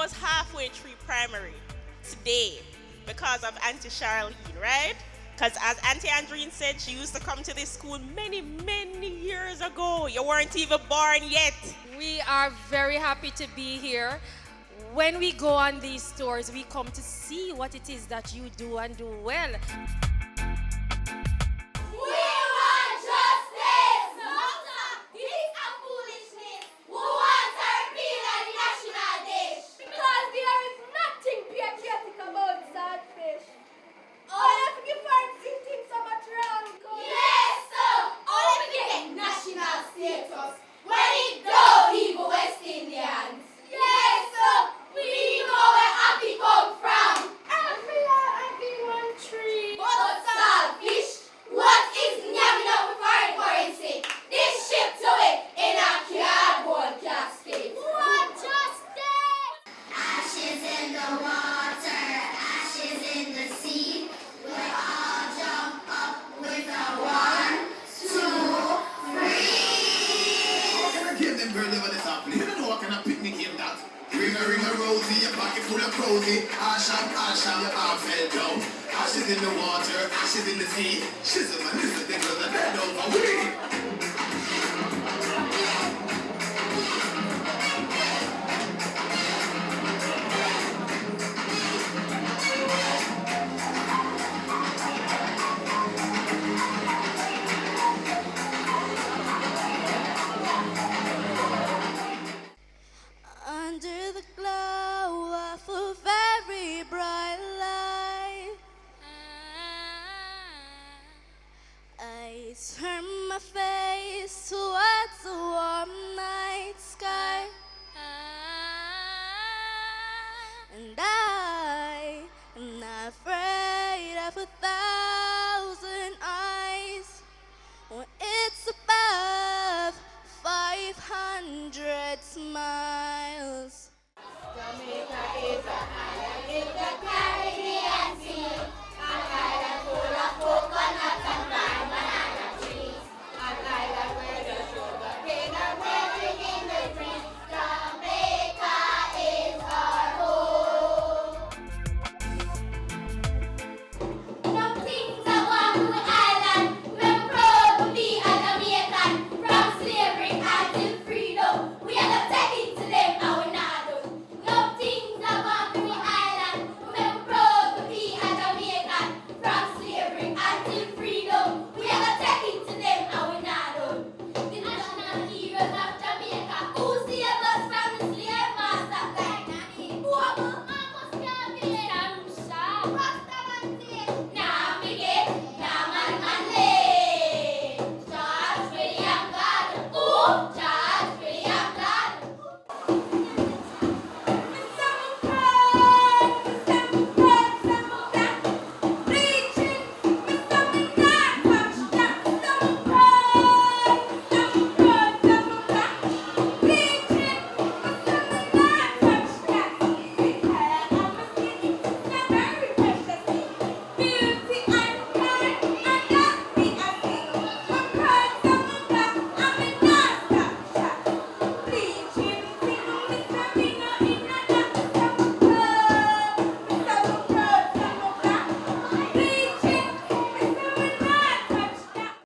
almost halfway through primary today because of Auntie Charlene, right? Because as Auntie Andrine said, she used to come to this school many, many years ago. You weren't even born yet. We are very happy to be here. When we go on these tours, we come to see what it is that you do and do well. We want justice! No, sir. This is foolishness. Who wants to repeal the national dish? Because there is nothing patriotic about saltfish. All of you find things so much wrong. Yes, sir. All of you get national status. When it don't even West Indians. Yes, sir. We know where happy come from. Everyone tree. But saltfish. What is yamming up with foreign currency? This ship to it in a cardboard casket. What justice? Ashes in the water, ashes in the sea. We all jump up with a 1, 2, 3. Never give them girl over this happening. You don't know what kind of picnic game that. Ring a rosy, your pocket full of prosy. Asham, your arm fell down. Ashes in the water, ashes in the sea. Shizzle and listen, they go the dead over we.